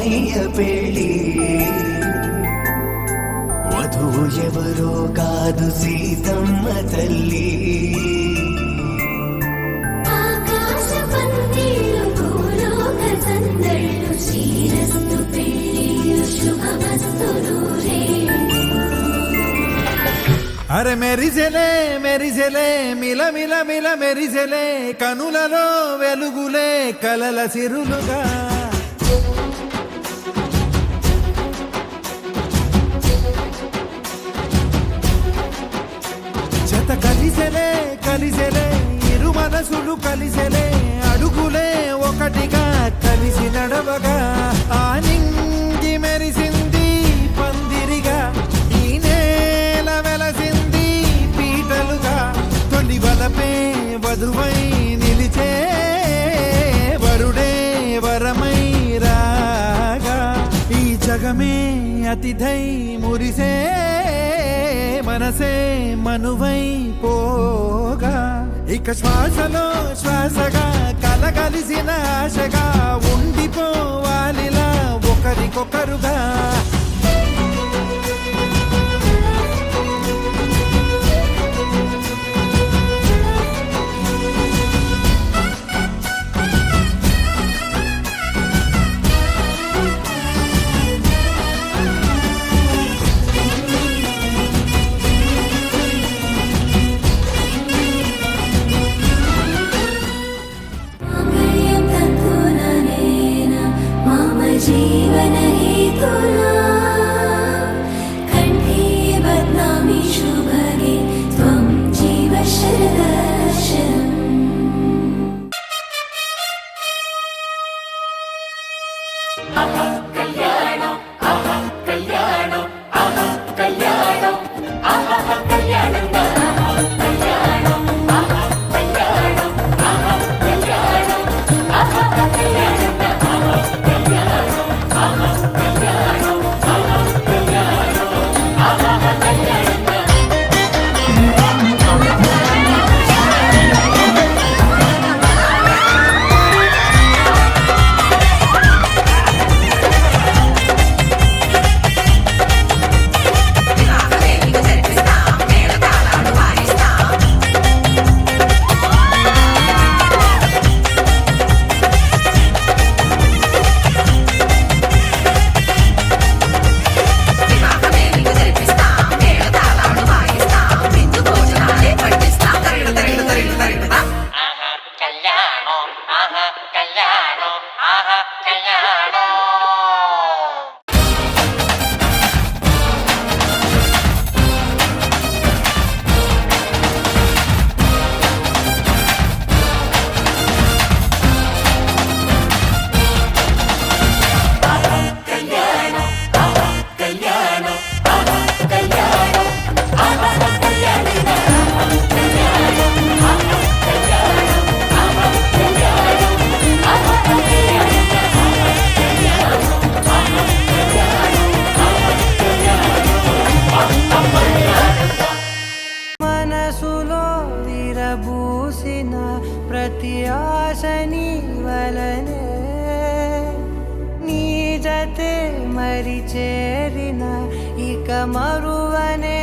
రామయ్య పెళ్ళి వధువు ఎవరో కాదు సీతమ్మ తల్లి అరే మెరిసెలే మెరిసెలే మిల మిల మిల మెరిసెలే కనులలో వెలుగులే కలల సిరులుగా జత కలిసెలే కలిసెలే ఇరు మనసులు కలిసెలే అడుగులే ఒకటిగా కలిసి నడవగా ఆ నింగి మెరిసింది పందిరిగా ఈ నేల వెలసింది పీటలుగా తొలి వలపే వధువై నిలిచే వరుడే వరమై రాగా ఈ జగమే అతిథై మురిసే మనసే మనువై పోగా ఇక శ్వాసలో శ్వాసగా కలగలిసిన ఆశగా ఉండిపోవాలిలా ఒకరికొకరుగా जीवन हेतुना कंठे बध्नामि शुभगे त्वं जीव शरदर्शनम् कल्याणो कल्याणो कल्याणो कल्याणो ప్రతి ఆశని వలనే నీ జతే మరి చేరిన ఇక మరువనే